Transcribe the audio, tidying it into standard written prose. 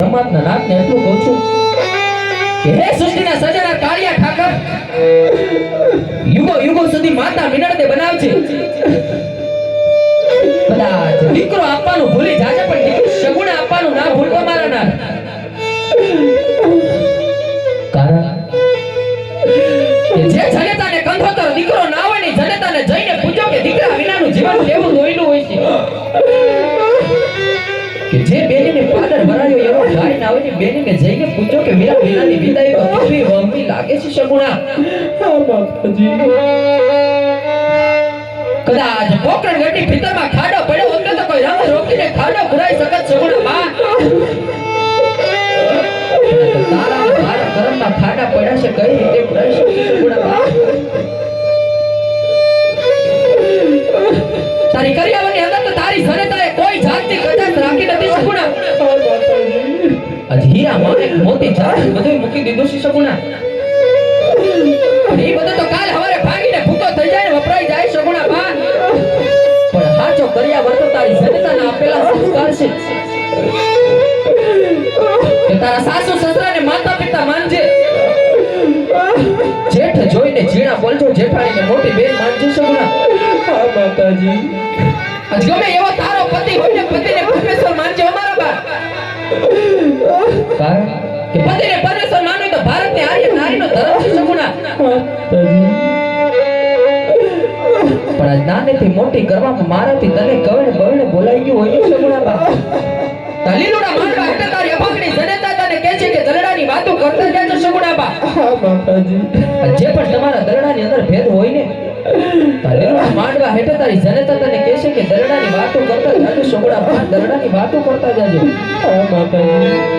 પરમાત્મા નાથને એટલું કહું છું કે હે સૃષ્ટિના સર્જનાર કાળિયા ઠાકર, યુગો યુગો સુધી માતા મિનળને બનાવજે. કદાચ દીકરો આપવાનું ભૂલી જાજે પણ દીકરી સગુણ આપવાનું ના ભૂલતો મારા નાથ. કારણ કે જે જનેતાને કંધોતર દીકરો ના હોય ને જનેતાને જઈને પૂછો કે દીકરા વિનાનું જીવન કેવું દોયલું હોય છે. કે જે બેનીને પાદર ભરાયો એવો ગાય ના હોય ને બેનીને જઈને પૂછો કે મીરા વિનાની વિદાય કેવી વહમી લાગે છે સગુણા. હા માતાજી. કદાચ પોકરણ ગઢની ભીતરમાં ખાડો પડ્યો હોત તો કોઈ રંગ રોકીને ખાડો પુરાઈ શકત સગુણા માં. તારા મારા કરમમાં ખાડા પડ્યા છે કઈ રીતે પુરાઈ શકશે સગુણા માં. તારી કરિયાવરની અંદર તો તારી જનતાએ કોઈ જાતની કદાચ રાખી નથી સગુણા. આજ હીરા માણેક મોતી જાત બધું મૂકી દીધું છે સગુણા. એ બધું તો કાલ હવારે ભાગીને ભૂકો થઈ જાય ને વપરાઈ જાય સગુણા બા. પણ હાચો કરિયાવર તો તારી જનતાને આપેલા સંસ્કાર છે કે તારા સાસુ સસરાને માતા પિતા માનજે. જેઠ જોઈને જીણા બોલજો, જેઠાણીને મોટી બેન માનજે સગુણા. હા માતાજી. આજ ગમે એવો તારો પતિ હોય ને પતિને પરમેશ્વર માનજે અમારા બા. કારણ કે પતિને પરમેશ્વર માનવું તો ભારતની આર્ય નારીનો ધર્મ છે સગુણા. માતાજી. પણ આજ નાનેથી મોટી કરવામાં મારાથી તને કવને બવને બોલાઈ ગયું હોય ને સગુણા બા. તલીલુડા માંડવા હેઠે તારી અભાગણી જનેતા તને કહે છે કે દલડાની વાતો કરતા જાજો સગુણા બા. હા માતાજી. જે પણ તમારા દલડાની અંદર ભેદ હોય ને તલીલુડા માંડવા હેઠે તારી જનેતા તને કહે છે કે દલડાની વાતો કરતા જાજો સગુણા બા. દલડાની વાતો કરતા જાજો. હા માતાજી.